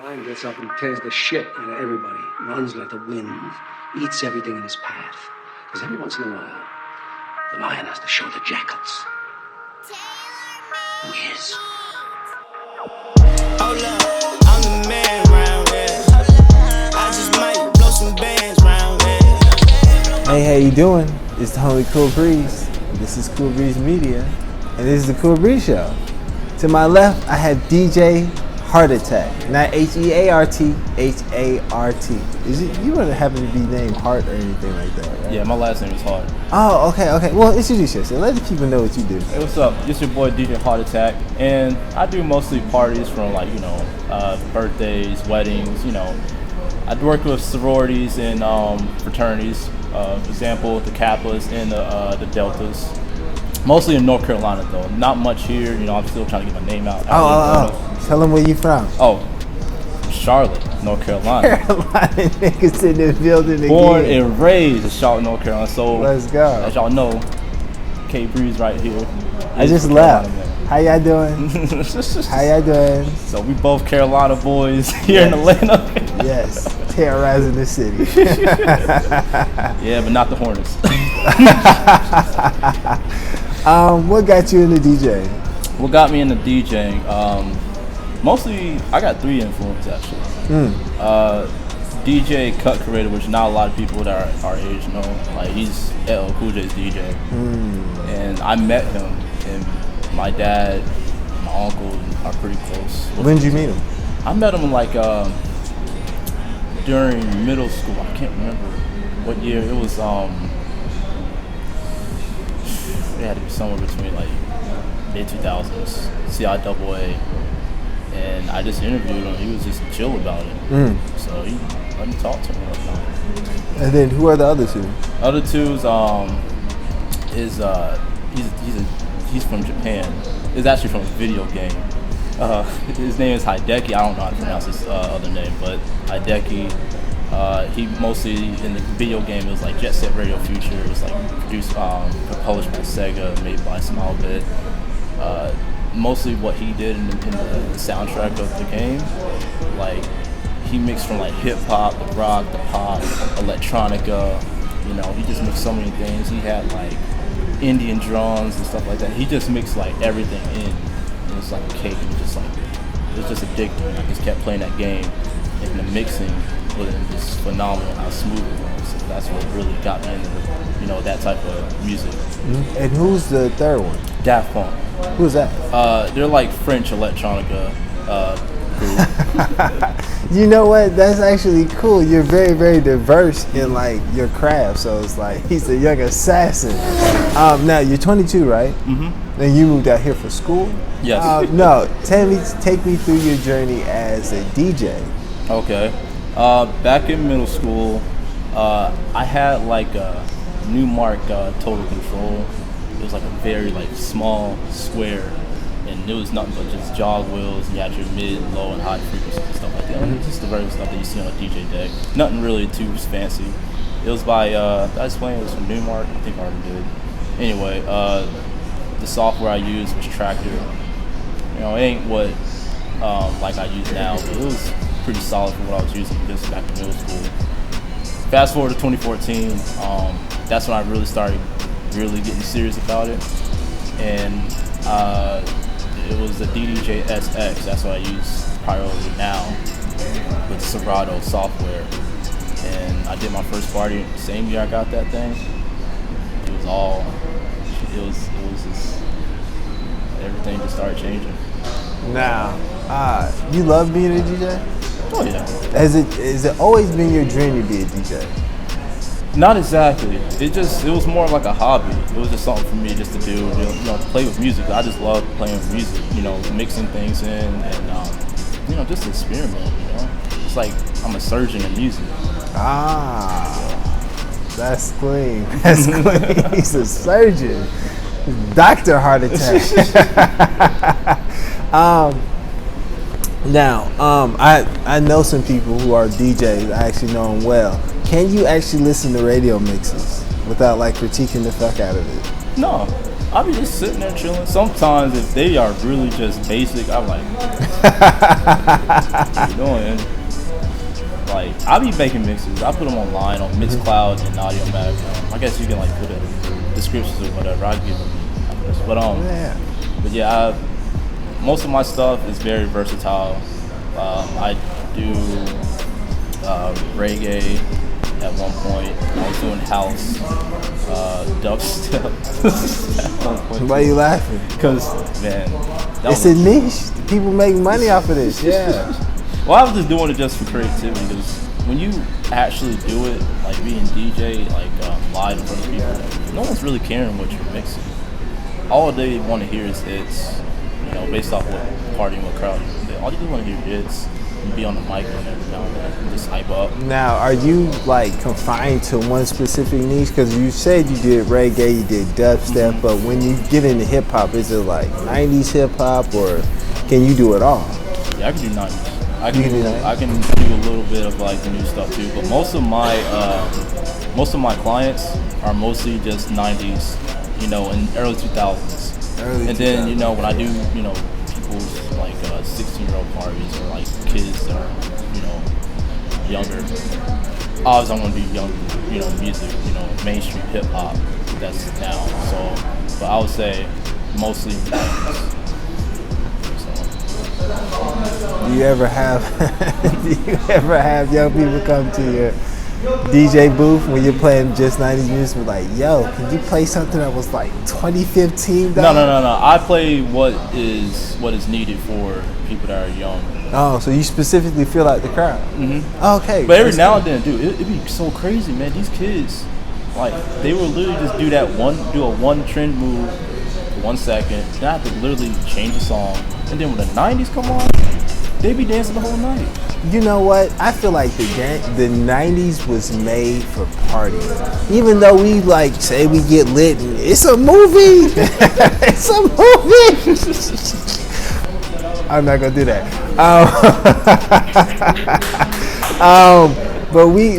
Lion gets up and tears the shit out of everybody, runs like the wind, eats everything in his path. Because every once in a while, the lion has to show the jackals who he is. Oh look, I'm the man round here. I just might blow some bands round here. Hey, how you doing? It's the homie Kool Breeze. This is Kool Breeze Media, and this is the Kool Breeze Show. To my left, I have DJ Hartattack, not H-E-A-R-T, H-A-R-T. Is it? You wouldn't happen to be named Hart or anything like that, right? Yeah, my last name is Hart. Oh, okay. Well, introduce yourself. Let the people know what you do. Hey, what's up? It's your boy DJ Hartattack, and I do mostly parties from birthdays, weddings. I work with sororities and fraternities. For example, the Kappas and the Deltas. Mostly in North Carolina, though. Not much here. I'm still trying to get my name out. Tell them where you from. Oh, Charlotte, North Carolina. Carolina niggas in the building again. Born and raised in Charlotte, North Carolina. So let's go. As y'all know, K Breeze right here. I just left. How y'all doing? How y'all doing? So we both Carolina boys here in Atlanta. Yes, terrorizing the city. Yeah, but not the Hornets. What got you into DJing? What got me into DJing? Mostly, I got three influences actually. DJ Cut Creator, which not a lot of people that are our age know. Like he's LL Cool J's DJ, and I met him, and my dad, my uncle are pretty close. When did you meet him? I met him during middle school. I can't remember what year it was. It had to be somewhere between like mid 2000s, CIAA, and I just interviewed him. He was just chill about it, so he let me talk to him one time. And then who are the other two? Other two's he's from Japan. He's actually from a video game. His name is Hideki. I don't know how to pronounce his other name, but Hideki. He mostly in the video game, it was like Jet Set Radio Future. It was like produced, published by Sega, made by Smilebit. Mostly what he did in the soundtrack of the game, like he mixed from like hip hop, the rock, the pop, electronica. He just mixed so many things. He had like Indian drums and stuff like that. He just mixed like everything in. And it's like a cake, and it was just addicting. I just kept playing that game, and the mixing was just phenomenal. How smooth it was. So that's what really got me into that type of music. And who's the third one? Daft Punk. Who's that? They're like French electronica group. You know what? That's actually cool. You're very, very diverse in like your craft. So it's like he's a young assassin. Now you're 22, right? Mm-hmm. And you moved out here for school? Yes. No. Take me through your journey as a DJ. Okay. Back in middle school, I had like a Newmark Total Control. It was like a very like small square, and it was nothing but just jog wheels, and you had your mid, low, and high frequencies and stuff like that. Mm-hmm. Just the very stuff that you see on a DJ deck. Nothing really too fancy. It was by I was playing. It was from Newmark. I think I already did. Anyway, the software I used was Tractor. It ain't what like I use now, but it was pretty solid for what I was using just back in middle school. Fast forward to 2014, that's when I really started getting serious about it, and it was the DDJ SX. That's what I use primarily now with Serato software, and I did my first party the same year I got that thing. It was just everything just started changing. Now, you love being a DJ? Oh yeah. Has it always been your dream to be a DJ? Not exactly. It was more like a hobby. It was just something for me just to do, play with music. I just love playing with music, mixing things in and just experiment, It's like I'm a surgeon in music. That's clean. That's clean. He's a surgeon. Dr. Hartattack. Now, I know some people who are DJs. I actually know them well. Can you actually listen to radio mixes without like critiquing the fuck out of it? No. I'll be just sitting there chilling. Sometimes if they are really just basic, I'm like, what you doing? Like, I'll be making mixes. I put them online on Mixcloud and Audiomack. I guess you can like put in descriptions or whatever. I'll give them. But yeah, most of my stuff is very versatile. I do reggae at one point. I was doing house, dubstep at one point. Why are you laughing? Because, man, it's a niche. People make money off of this. Yeah. Well, I was just doing it just for creativity, because when you actually do it, like being DJ, like live in front of people, no one's really caring what you're mixing. All they want to hear is hits, you know, based off what party and what crowd you're in. All you just want to hear hits. You be on the mic and every now and then, just hype up. Now, are you like confined to one specific niche? Because you said you did reggae, you did dubstep, but when you get into hip hop, is it like 90s hip hop, or can you do it all? Yeah, I can do 90s. I can do a little bit of like the new stuff too, but most of my clients are mostly just 90s, you know, and early 2000s. Then, you know, when I do, you know, people's like 16-year-old parties or like kids that are, you know, younger, obviously I'm gonna do young, you know, music, you know, mainstream hip hop that's now. So, but I would say mostly 90s. Do you ever have young people come to your DJ booth when you're playing just 90s music, like, yo, can you play something that was like 2015? No. I play what is needed for people that are young. Oh, so you specifically feel like the crowd? Mm-hmm. Okay. But every now and then, dude, it'd be so crazy, man. These kids, like, they will literally just do a one trend move for 1 second. Then I have to literally change the song. And then when the 90s come on, they be dancing the whole night. You know what? I feel like the 90s was made for partying. Even though we like say we get lit, and it's a movie. It's a movie. I'm not gonna do that. But we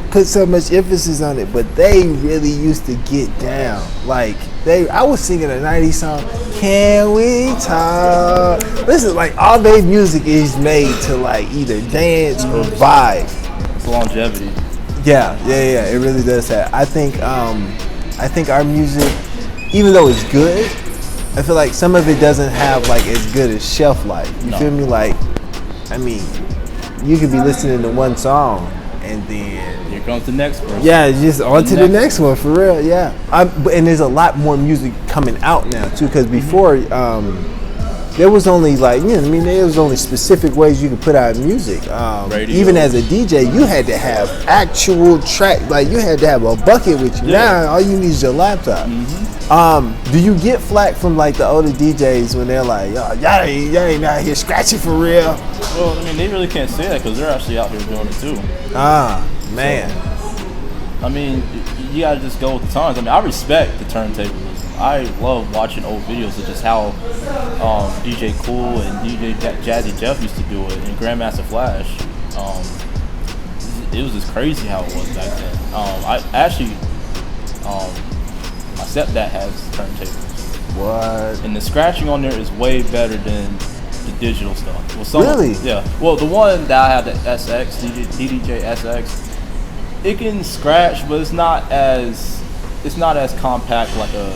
put so much emphasis on it. But they really used to get down. Like I was singing a 90s song. Can we talk? Listen, like all their music is made to like either dance or vibe. It's longevity. Yeah. It really does that. I think our music, even though it's good, I feel like some of it doesn't have like as good as shelf life. You feel me? Like, I mean, you could be listening to one song and then here comes the next one. Yeah, just on to the next one, for real. Yeah, and there's a lot more music coming out now too, because before there was only like, you know, I mean, there was only specific ways you could put out music. Even as a DJ, you had to have actual track, like you had to have a bucket with you. Yeah. Now all you need is your laptop. Do you get flack from like the older DJs when they're like, y'all ain't out here scratching for real? Well, I mean, they really can't say that because they're actually out here doing it too. Man. So, I mean, you gotta just go with the times. I mean, I respect the turntablism. I love watching old videos of just how DJ Kool and DJ Jazzy Jeff used to do it, and Grandmaster Flash. It was just crazy how it was back then. I actually, my stepdad has turntables. What? And the scratching on there is way better than the digital stuff. Well, really? Yeah. Well, the one that I have, the SX, DDJ SX, it can scratch, but it's not as compact like a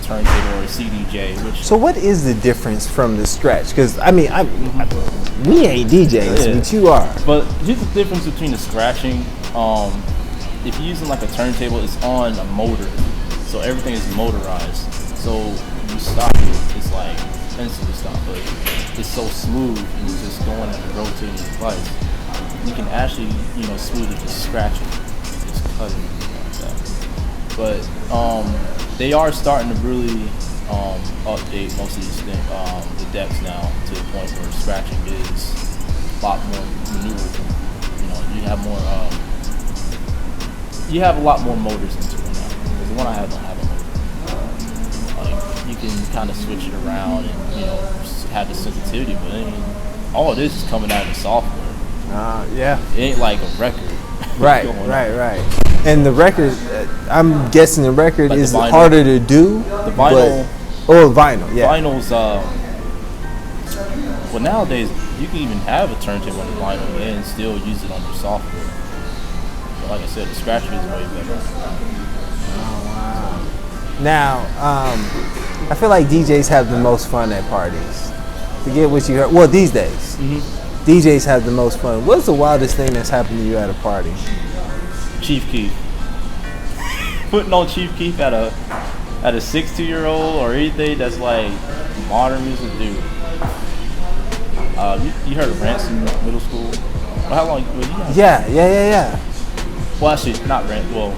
turntable or a CDJ. So what is the difference from the scratch? Because I mean, we ain't DJs, but you are. But here's the difference between the scratching. If you're using like a turntable, it's on a motor, so everything is motorized. So you stop it, it's like instantly stop, but it's so smooth and it's just going at a rotating device. You can actually, you know, smoothly just scratch it, just cut it like that. But they are starting to really update most of these things, the decks now, to the point where scratching is a lot more maneuverable. You know, you have a lot more motors into it now. The one I have don't have a motor. Like, you can kind of switch it around and, you know, have the sensitivity, but I mean, all it is coming out of the software. Yeah. It ain't like a record. Right. And the record, I'm guessing the record Like is the vinyl. harder to do. The vinyl. Vinyl. Yeah. Vinyl's. Well, nowadays you can even have a turntable on vinyl and still use it on your software. But like I said, the scratcher is way better. Now, I feel like DJs have the most fun at parties. Forget what you heard. Well, these days, DJs have the most fun. What's the wildest thing that's happened to you at a party? Chief Keef. Putting on Chief Keef at a 62-year-old or anything that's like modern music, dude. You heard of Ransom Middle School? Well, how long? Well, you know. Yeah. Well, actually, not Ransom. Well,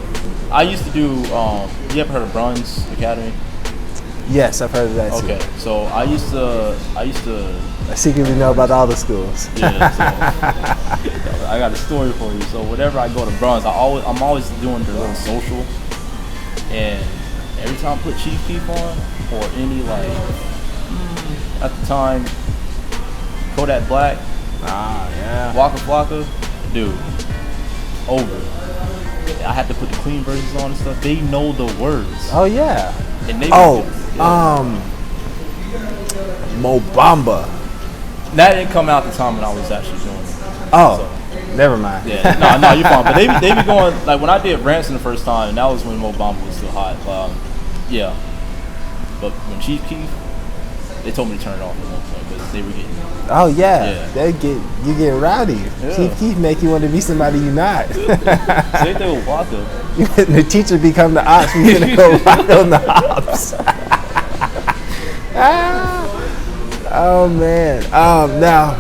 I used to do. You ever heard of Bruns Academy? Yes, I've heard of that too. Okay, so I used to. I secretly know about all the schools. Yeah, so I got a story for you. So whenever I go to Bruns, I'm always doing their little social, and every time I put Chief Keef on or any like at the time Kodak Black, Waka Flocka, dude, over. I had to put the clean versions on and stuff. They know the words. Oh yeah. And they Mo Bamba. That didn't come out the time when I was actually doing it. Oh, never mind. Yeah, no, you're fine. But they be going, like when I did Ransom the first time, and that was when Mo Bamba was still hot. Yeah. But when Chief Keef, they told me to turn it off at one point because they were getting. Oh yeah. You get rowdy. Yeah. Chief Keef make you want to be somebody you're not. Same thing with Waka. The teacher become the ops. We gonna go rock on the ops. Oh man. Now,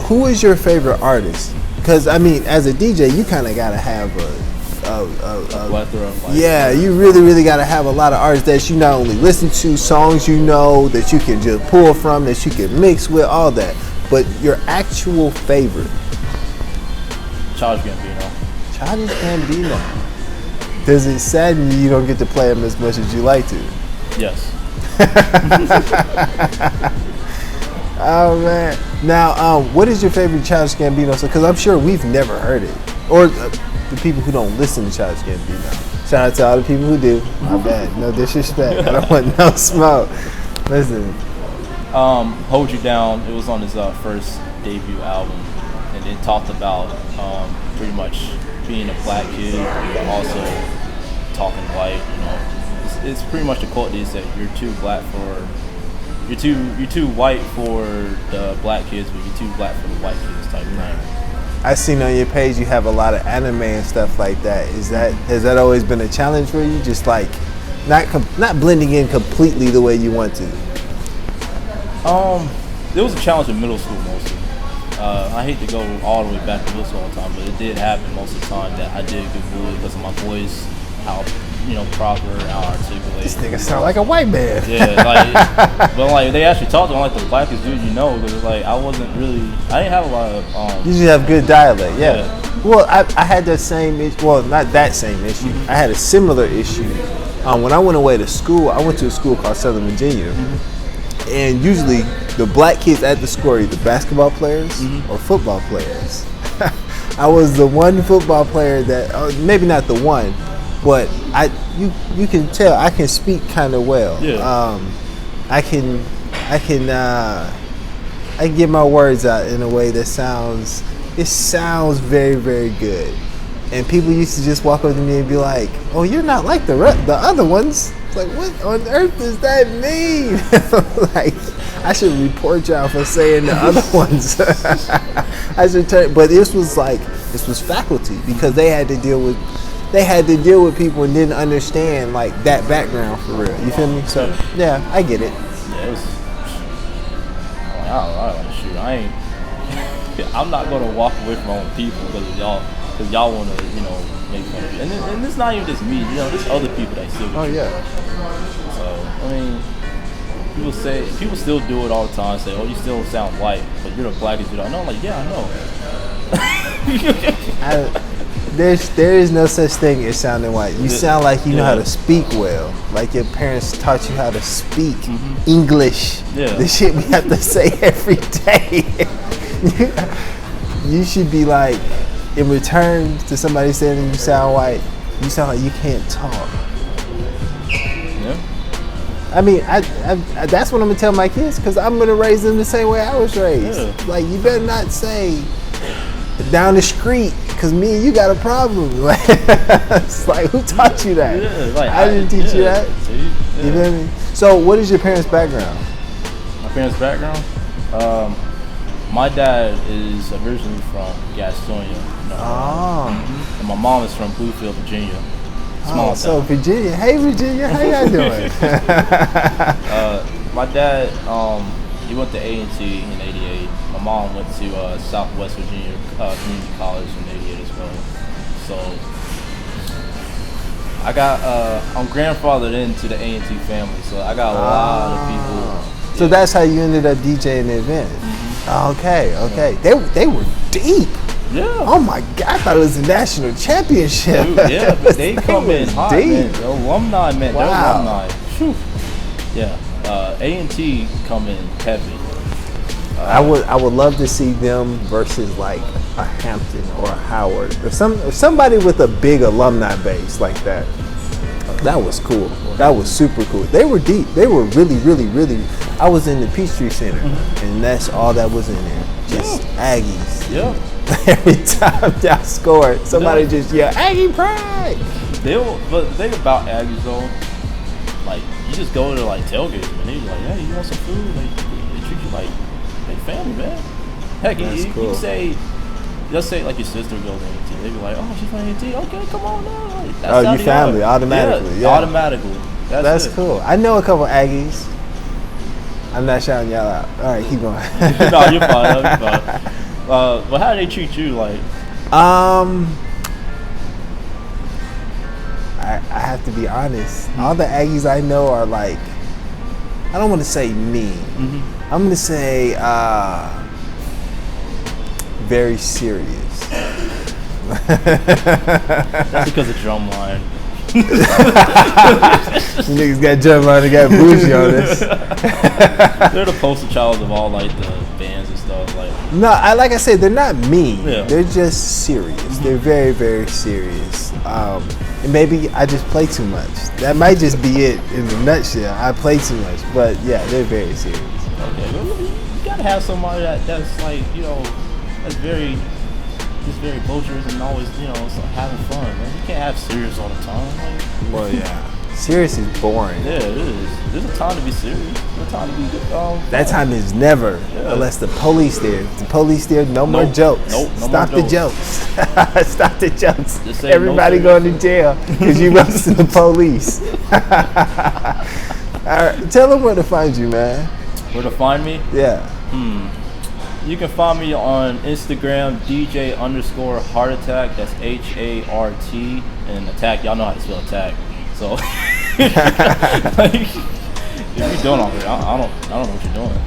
who is your favorite artist? Because I mean, as a DJ, you kind of gotta have a plethora of like, yeah, you really gotta have a lot of artists that you not only listen to, songs you know that you can just pull from, that you can mix with, all that. But your actual favorite? Childish Gambino. Childish Gambino. Does it sadden you don't get to play him as much as you like to? Yes. Oh man. Now, what is your favorite Childish Gambino song? Because I'm sure we've never heard it, or the people who don't listen to Childish Gambino. Shout out to all the people who do. My bad. No disrespect. I don't want no smoke. Listen. Hold You Down. It was on his first debut album, and it talked about pretty much being a black kid, but also talking white. You know, it's pretty much the quote that said, "You're too black for, you're too white for the black kids, but you're too black for the white kids" type thing. I seen on your page you have a lot of anime and stuff like that. Has that always been a challenge for you? Just like not blending in completely the way you want to. It was a challenge in middle school mostly. I hate to go all the way back to middle school all the time, but it did happen most of the time that I did get bullied because of my voice, how proper, how articulate. This nigga sound like a white man. Yeah, but like they actually talked to me like the blackest dude because like I didn't have a lot of. You just have good dialect, yeah. Well, I had that same issue. Well, not that same issue. I had a similar issue. When I went away to school, I went to a school called Southern Virginia. And usually the black kids at the school are either basketball players or football players. I was the one football player that, maybe not the one, but you can tell I can speak kind of well. Yeah. I can get my words out in a way that sounds very, very good. And people used to just walk up to me and be like, "Oh, you're not like the other ones." It's like, what on earth does that mean? Like, I should report y'all for saying the other ones. I should but this was faculty because they had to deal with people and didn't understand like that background for real. You feel me? So yeah, I get it. Yeah, it was. I'm not gonna walk away from my own people because y'all want to make fun of you. And it's not even just me. There's other people that still. Oh yeah. So I mean, people still do it all the time. Say, "Oh, you still sound white, but you're the blackest dude I know." I'm like, yeah, I know. There is no such thing as sounding white. You sound like you know how to speak well. Like your parents taught you how to speak English. Yeah. The shit we have to say every day. You should be like, in return to somebody saying you sound white, you sound like you can't talk. Yeah. I mean, I that's what I'm gonna tell my kids, because I'm gonna raise them the same way I was raised. Yeah. Like, you better not say down the street, because me and you got a problem. It's like, who taught you that? Yeah, like, I didn't teach you that. See? Yeah. You feel me? So, what is your parents' background? My parents' background? My dad is originally from Gastonia. And my mom is from Bluefield, Virginia. Small town. So Virginia. Hey, Virginia, how y'all doing? My dad, he went to A&T in '88. My mom went to Southwest Virginia Community College in '88 as well. So I got, I'm grandfathered into the A&T family, so I got a lot of people. So that's how you ended up DJing the event. Okay. They were deep. Yeah. Oh my God, I thought it was a national championship. Dude, yeah, but they come in hot, deep. man. The alumni, man. Wow. They're alumni. Whew. Yeah. A&T come in heavy. I would love to see them versus like a Hampton or a Howard or somebody with a big alumni base like that. That was cool. That was super cool. They were deep. They were really, really, really. I was in the Peachtree Center, and that's all that was in there. Just Aggies. Yeah. Every time y'all scored, somebody just yelled, Aggie pride! But the thing about Aggies though, like, you just go to like tailgates, man. They be like, hey, you want some food? Like, they treat you like family, man. Heck, you cool. say, let's say like your sister goes to A&T, they be like, oh, she's from A&T. Okay, come on now. Like, that's how you family automatically. Yeah. Automatically. That's cool. I know a couple Aggies. I'm not shouting y'all out. All right, keep going. No, you're fine. You're fine. But how do they treat you? Like, I have to be honest. All the Aggies I know are like, I don't want to say mean. I'm going to say very serious. that's because of Drumline. Niggas got Drumline and got bougie on this. They're the poster child of all like the bands and stuff. Like, no, like I said, they're not mean. Yeah. They're just serious. They're very, very serious. And maybe I just play too much. That might just be it in a nutshell. I play too much, but yeah, they're very serious. okay, well, you gotta have somebody that's like, you know, that's very boisterous and always, you know, having fun, man. You can't have serious all the time. Like, Well, yeah. Serious is boring. yeah, it is. There's a time to be serious. There's a time to be good. That time is never, Yeah. unless the police there. If the police there, no more jokes. Nope, no Stop more the jokes. Stop the jokes. Just say Everybody no going to jail because you roasted the police. All right, tell them where to find you, man. Where to find me? Yeah. You can find me on Instagram, DJ_Hartattack. That's HART, and attack. Y'all know how to spell attack. So, like, if you're doing all that, I don't know what you're doing.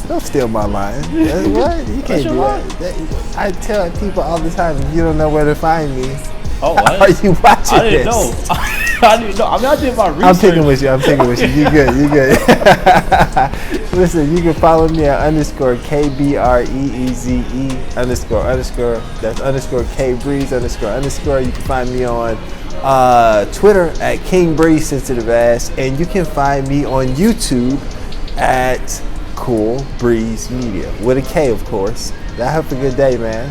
Don't steal my line. What? You can't do that. I tell people all the time, if you don't know where to find me, Oh, are you watching I didn't this? know. I didn't know. I mean, I did my research. I'm picking with you. You good. Listen, you can follow me at _KBREEZE __. That's _KBreeze __. You can find me on Twitter at King Breeze Sensitive Ass, and you can find me on YouTube at Kool Breeze Media with a K, of course. Y'all have a good day, man.